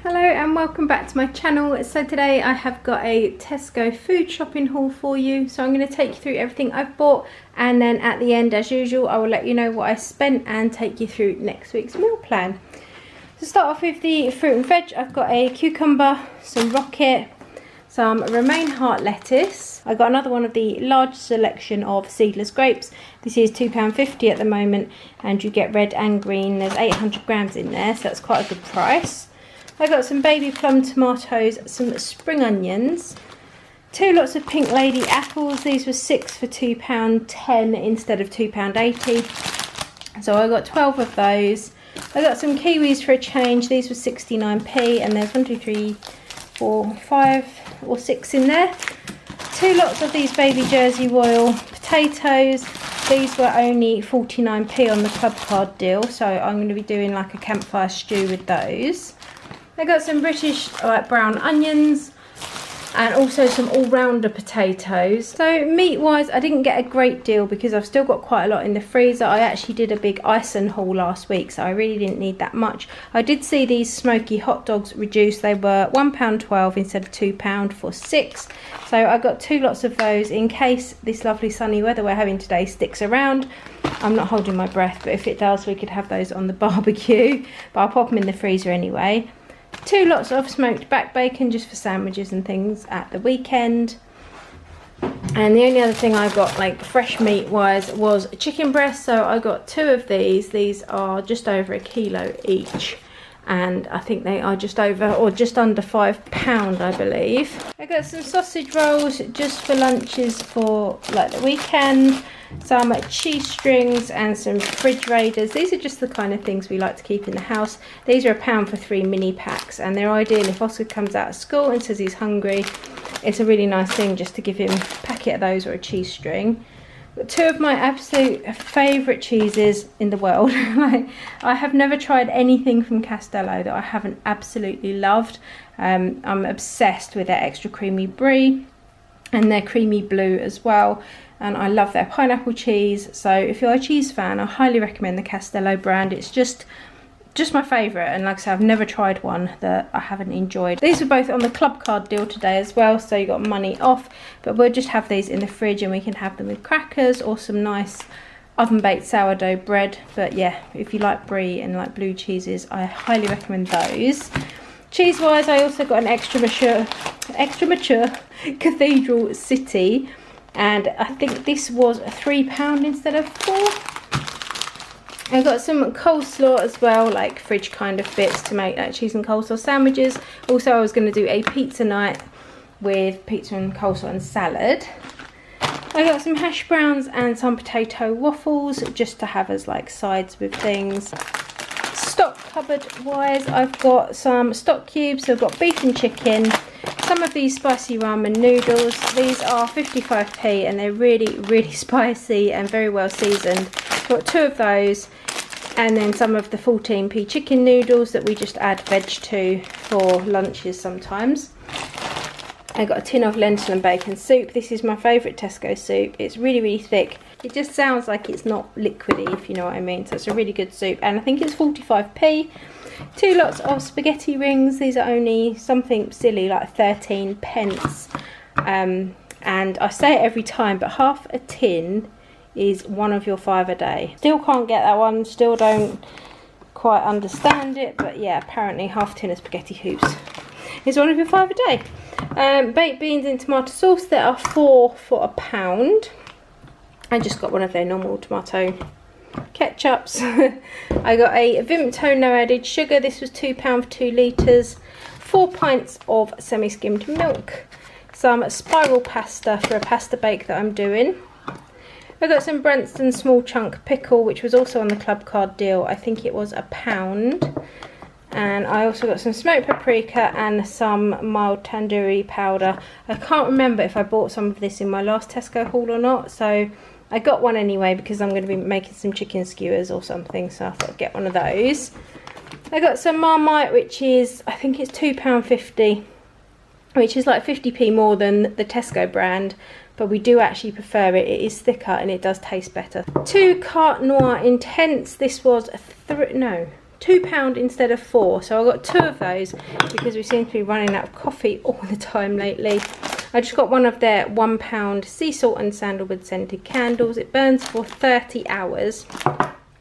Hello and welcome back to my channel. So today I have got a Tesco food shopping haul for you. So I'm going to take you through everything I've bought, and then at the end, as usual, I will let you know what I spent and take you through next week's meal plan. To start off with the fruit and veg, I've got a cucumber, some rocket, some romaine heart lettuce. I got another one of the large selection of seedless grapes. This is £2.50 at the moment, and you get red and green. There's 800 grams in there, so that's quite a good price. I got some baby plum tomatoes, some spring onions, 2 lots of Pink Lady apples. These were 6 for £2.10 instead of £2.80. So I got 12 of those. I got some kiwis for a change. These were 69p, and there's 1, 2, 3, 4, 5 or 6 in there. 2 lots of these baby Jersey Royal potatoes. These were only 49p on the club card deal, so I'm going to be doing like a campfire stew with those. I got some British brown onions and also some all-rounder potatoes. So meat wise, I didn't get a great deal because I've still got quite a lot in the freezer. I actually did a big Ison haul last week, so I really didn't need that much. I did see these smoky hot dogs reduced. They were £1.12 instead of £2 for 6. So I got 2 lots of those in case this lovely sunny weather we're having today sticks around. I'm not holding my breath, but if it does, we could have those on the barbecue. But I'll pop them in the freezer anyway. 2 lots of smoked back bacon just for sandwiches and things at the weekend. And the only other thing I got like fresh meat wise was chicken breast. So I got 2 of these. These are just over £1 kilo each, and I think they are just over or just under £5, I believe. I got some sausage rolls just for lunches for like the weekend, some cheese strings and some fridge raiders. These are just the kind of things we like to keep in the house. These are £1 for 3 mini packs, and they're ideal if Oscar comes out of school and says he's hungry. It's a really nice thing just to give him a packet of those or a cheese string. 2 of my absolute favourite cheeses in the world. Like, I have never tried anything from Castello that I haven't absolutely loved. I'm obsessed with their extra creamy brie and their creamy blue as well, and I love their pineapple cheese. So if you're a cheese fan, I highly recommend the Castello brand. It's just my favourite, and like I said, I've never tried one that I haven't enjoyed. These were both on the club card deal today as well, so you got money off, but we'll just have these in the fridge and we can have them with crackers or some nice oven baked sourdough bread. But yeah, if you like brie and like blue cheeses, I highly recommend those. Cheese wise, I also got an extra mature Cathedral City, and I think this was £3 instead of £4. I got some coleslaw as well, like fridge kind of bits to make like cheese and coleslaw sandwiches. Also, I was going to do a pizza night with pizza and coleslaw and salad. I got some hash browns and some potato waffles just to have as like sides with things. Stock cupboard wise, I've got some stock cubes. So I've got beef and chicken, some of these spicy ramen noodles. These are 55p and they're really spicy and very well seasoned. Got 2 of those, and then some of the 14p chicken noodles that we just add veg to for lunches sometimes. I got a tin of lentil and bacon soup. This is my favourite Tesco soup. It's really thick. It just sounds like it's not liquidy, if you know what I mean. So it's a really good soup, and I think it's 45p. 2 lots of spaghetti rings. These are only something silly like 13 pence. And I say it every time, but half a tin is one of your 5 a day. Still can't get that one. Still don't quite understand it, but yeah, apparently half a tin of spaghetti hoops is one of your 5 a day. Baked beans in tomato sauce. There are 4 for £1. I just got one of their normal tomato ketchups. I got a Vimto no added sugar. This was £2 for 2 litres. 4 pints of semi-skimmed milk. Some spiral pasta for a pasta bake that I'm doing. I got some Branston small chunk pickle, which was also on the club card deal. I think it was £1. And I also got some smoked paprika and some mild tandoori powder. I can't remember if I bought some of this in my last Tesco haul or not, so I got one anyway because I'm going to be making some chicken skewers or something, so I thought I'd get one of those. I got some Marmite, which is, I think it's £2.50, which is like 50p more than the Tesco brand, but we do actually prefer it. It is thicker and it does taste better. 2 Carte Noir Intense. This was £2 instead of 4. So I got 2 of those because we seem to be running out of coffee all the time lately. I just got one of their £1 sea salt and sandalwood scented candles. It burns for 30 hours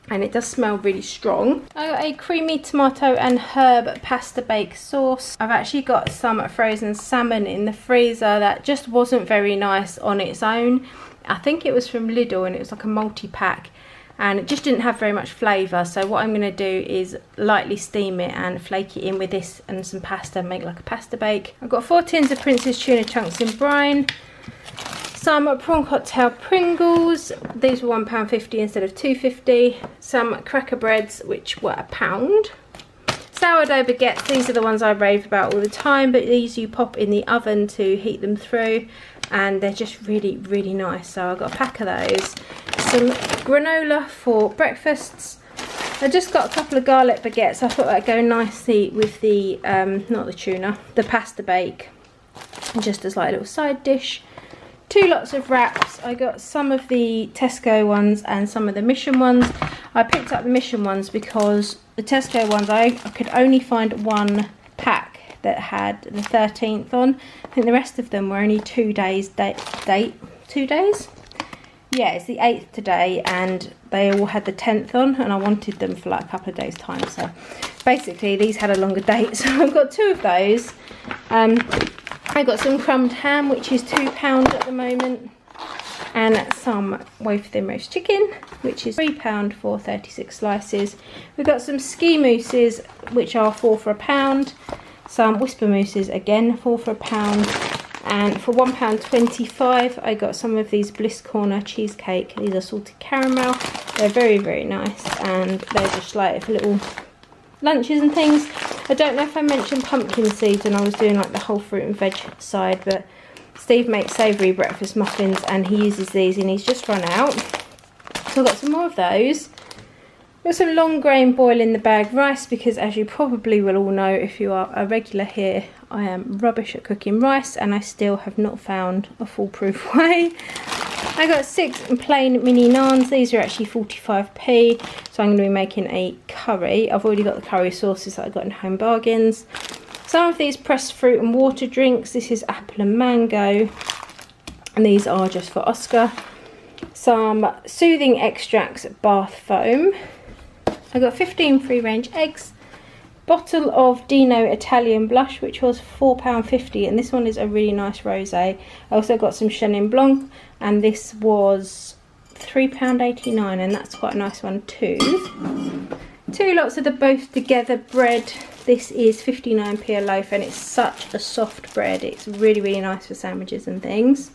and it does smell really strong. I got a creamy tomato and herb pasta bake sauce. I've actually got some frozen salmon in the freezer that just wasn't very nice on its own. I think it was from Lidl and it was like a multi-pack, and it just didn't have very much flavour. So what I'm going to do is lightly steam it and flake it in with this and some pasta and make like a pasta bake. I've got 4 tins of Prince's tuna chunks in brine, some prawn cocktail Pringles, these were £1.50 instead of £2.50, some cracker breads which were £1, sourdough baguettes, these are the ones I rave about all the time, but these you pop in the oven to heat them through and they're just really, really nice. So I got a pack of those. Some granola for breakfasts. I just got a couple of garlic baguettes. I thought that'd go nicely with the, not the tuna, the pasta bake, just as like a little side dish. 2 lots of wraps. I got some of the Tesco ones and some of the Mission ones. I picked up the Mission ones because the Tesco ones, I could only find one pack that had the 13th on. I think the rest of them were only 2 days 2 days? Yeah, it's the 8th today and they all had the 10th on and I wanted them for like a couple of days time. So basically these had a longer date, so I've got 2 of those. I got some crumbed ham which is £2 at the moment, and some wafer thin roast chicken which is £3 for 36 slices. We've got some ski mousses which are 4 for £1, some whisper mousses again 4 for £1, and for £1.25 I got some of these Bliss Corner cheesecake. These are salted caramel. They're very, very nice and they're just like for little lunches and things. I don't know if I mentioned pumpkin seeds when I was doing like the whole fruit and veg side, but Steve makes savoury breakfast muffins and he uses these and he's just run out. So I've got some more of those. Got some long grain boil in the bag rice because, as you probably will all know if you are a regular here, I am rubbish at cooking rice and I still have not found a foolproof way. I got 6 plain mini naans. These are actually 45p, so I'm going to be making a curry. I've already got the curry sauces that I got in Home Bargains. Some of these pressed fruit and water drinks. This is apple and mango, and these are just for Oscar. Some soothing extracts bath foam. I got 15 free range eggs. Bottle of Dino Italian blush which was £4.50, and this one is a really nice rosé. I also got some Chenin Blanc and this was £3.89 and that's quite a nice one too. 2 lots of the Both Together bread. This is 59p a loaf and it's such a soft bread. It's really, really nice for sandwiches and things.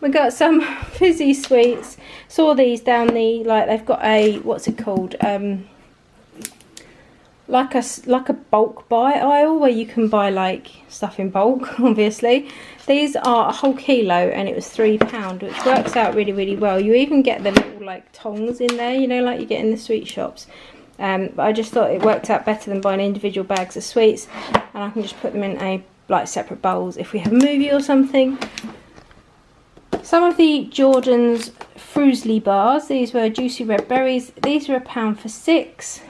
We got some fizzy sweets. Saw these down the, like they've got a, what's it called? Like a bulk buy aisle where you can buy like stuff in bulk, obviously. These are a whole kilo and it was £3, which works out really, really well. You even get the little like tongs in there, you know, like you get in the sweet shops. But I just thought it worked out better than buying individual bags of sweets, and I can just put them in a like separate bowls if we have a movie or something. Some of the Jordan's Fruisley bars. These were juicy red berries. These are £1 for 6.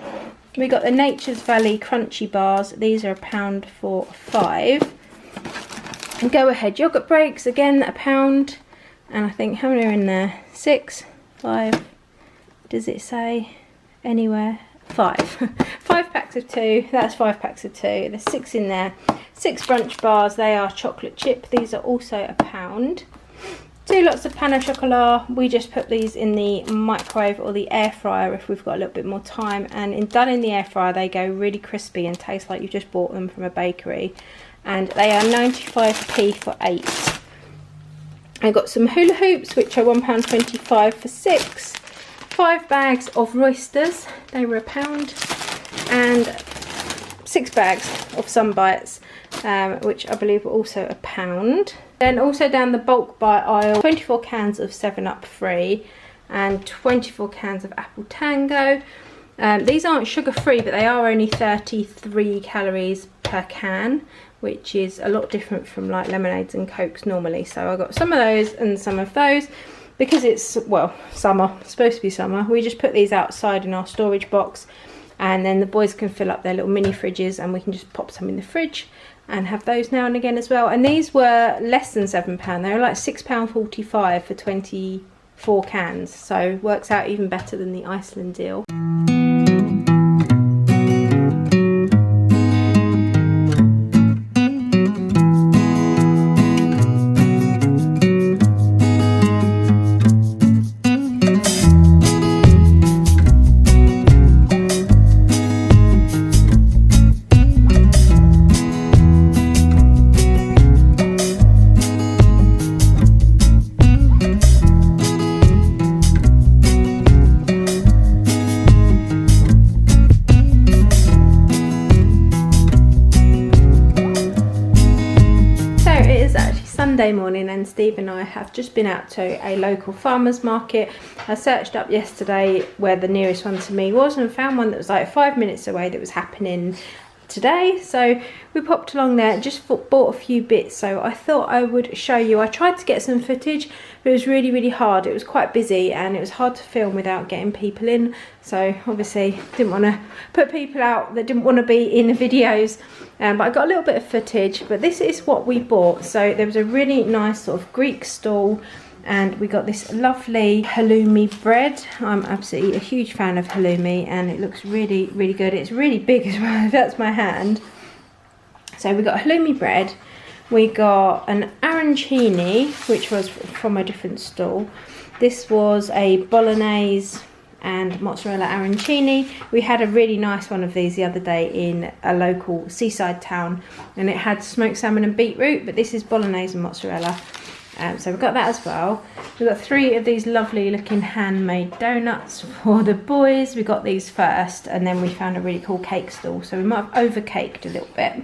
We got the Nature's Valley crunchy bars. These are £1 for 5. And Go Ahead yogurt breaks, again £1. And I think how many are in there? 6, 5. Does it say anywhere? 5. 5 packs of 2. That's 5 packs of 2. There's 6 in there. 6 brunch bars. They are chocolate chip. These are also £1. 2 lots of pan au chocolat. We just put these in the microwave or the air fryer if we've got a little bit more time, and done in the air fryer they go really crispy and taste like you just bought them from a bakery, and they are 95p for 8. I got some hula hoops which are £1.25 for 6. 5 bags of Roysters, they were £1, and 6 bags of Sunbites, which I believe were also £1. Then also down the bulk buy aisle, 24 cans of 7-Up free and 24 cans of Apple Tango. These aren't sugar free, but they are only 33 calories per can, which is a lot different from like lemonades and cokes normally. So I got some of those and some of those. Because it's, well, summer, it's supposed to be summer, we just put these outside in our storage box. and then the boys can fill up their little mini fridges and we can just pop some in the fridge and have those now and again as well. And these were less than £7, they were like £6.45 for 24 cans, so works out even better than the Iceland deal. Sunday morning, and Steve and I have just been out to a local farmers market. I searched up yesterday where the nearest one to me was and found one that was like 5 minutes away that was happening today, so we popped along there, just bought a few bits, so I thought I would show you. I tried to get some footage, but it was really hard. It was quite busy and it was hard to film without getting people in, so obviously didn't want to put people out that didn't want to be in the videos, but I got a little bit of footage. But this is what we bought. So there was a really nice sort of Greek stall, and we got this lovely halloumi bread. I'm absolutely a huge fan of halloumi, and it looks really good. It's really big as well, that's my hand. So we got halloumi bread, we got an arancini, which was from a different stall. This was a bolognese and mozzarella arancini. We had a really nice one of these the other day in a local seaside town, and it had smoked salmon and beetroot, but this is bolognese and mozzarella. So we've got that as well. We've got 3 of these lovely looking handmade donuts for the boys. We got these first, and then we found a really cool cake stall, so we might have over caked a little bit.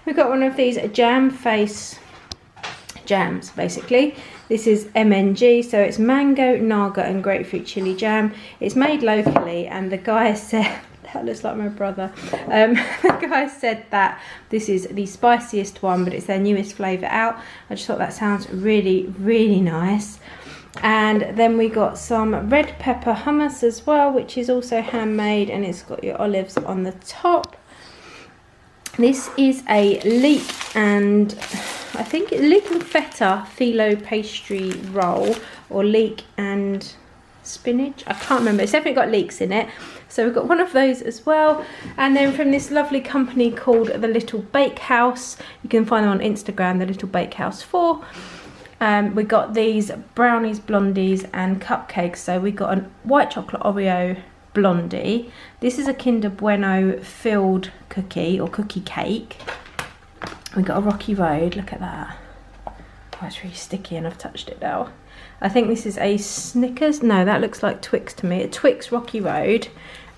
We've got one of these jam face jams, basically. This is MNG, so it's mango, naga and grapefruit chili jam. It's made locally, and the guy said, that looks like my brother, the guy said that this is the spiciest one, but it's their newest flavour out. I just thought that sounds really nice. And then we got some red pepper hummus as well, which is also handmade, and it's got your olives on the top. This is a leek and I think leek and feta phyllo pastry roll, or leek and spinach, I can't remember. It's definitely got leeks in it, so we've got one of those as well. And then from this lovely company called The Little Bakehouse, you can find them on Instagram, The Little Bakehouse 4. We got these brownies, blondies and cupcakes. So we got a white chocolate Oreo blondie. This is a Kinder Bueno filled cookie or cookie cake. We got a Rocky Road, look at that. Oh, it's really sticky and I've touched it now. I think this is a Snickers. No, that looks like Twix to me. A Twix Rocky Road.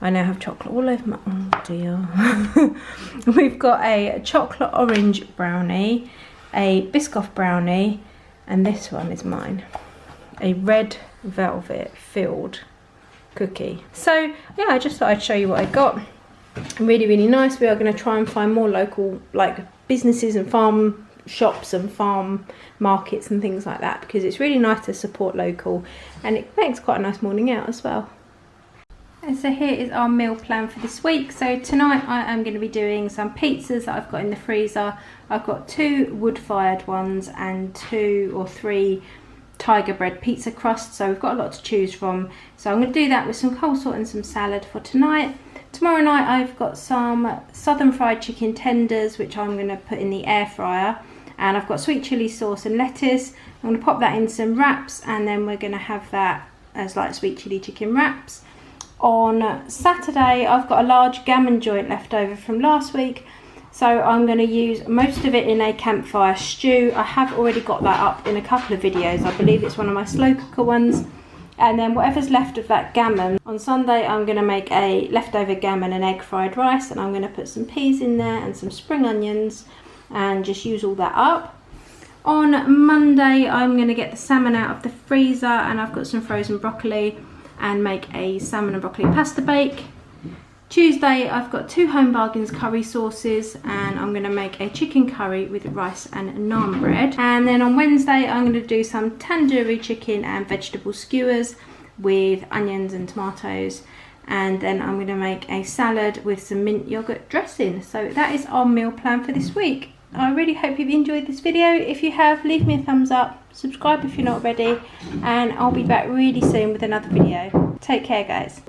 I now have chocolate all over my, oh dear. We've got a chocolate orange brownie, a Biscoff brownie, and this one is mine. A red velvet filled cookie. So yeah, I just thought I'd show you what I got. Really nice. We are going to try and find more local like businesses and farm shops and farm markets and things like that, because it's really nice to support local, and it makes quite a nice morning out as well. And so here is our meal plan for this week. So tonight I am going to be doing some pizzas that I've got in the freezer. I've got 2 wood-fired ones and 2 or 3 tiger bread pizza crusts, so we've got a lot to choose from. So I'm going to do that with some coleslaw and some salad for tonight. Tomorrow night I've got some southern fried chicken tenders, which I'm going to put in the air fryer, and I've got sweet chilli sauce and lettuce. I'm going to pop that in some wraps, and then we're going to have that as like sweet chilli chicken wraps. On Saturday I've got a large gammon joint left over from last week, so I'm going to use most of it in a campfire stew. I have already got that up in a couple of videos. I believe it's one of my slow cooker ones. And then whatever's left of that gammon, on Sunday I'm going to make a leftover gammon and egg fried rice, and I'm going to put some peas in there and some spring onions and just use all that up. On Monday I'm going to get the salmon out of the freezer, and I've got some frozen broccoli, and make a salmon and broccoli pasta bake. Tuesday I've got 2 Home Bargains curry sauces, and I'm going to make a chicken curry with rice and naan bread. And then on Wednesday I'm going to do some tandoori chicken and vegetable skewers with onions and tomatoes, and then I'm going to make a salad with some mint yogurt dressing. So that is our meal plan for this week. I really hope you've enjoyed this video. If you have, leave me a thumbs up, subscribe if you're not already, and I'll be back really soon with another video. Take care, guys.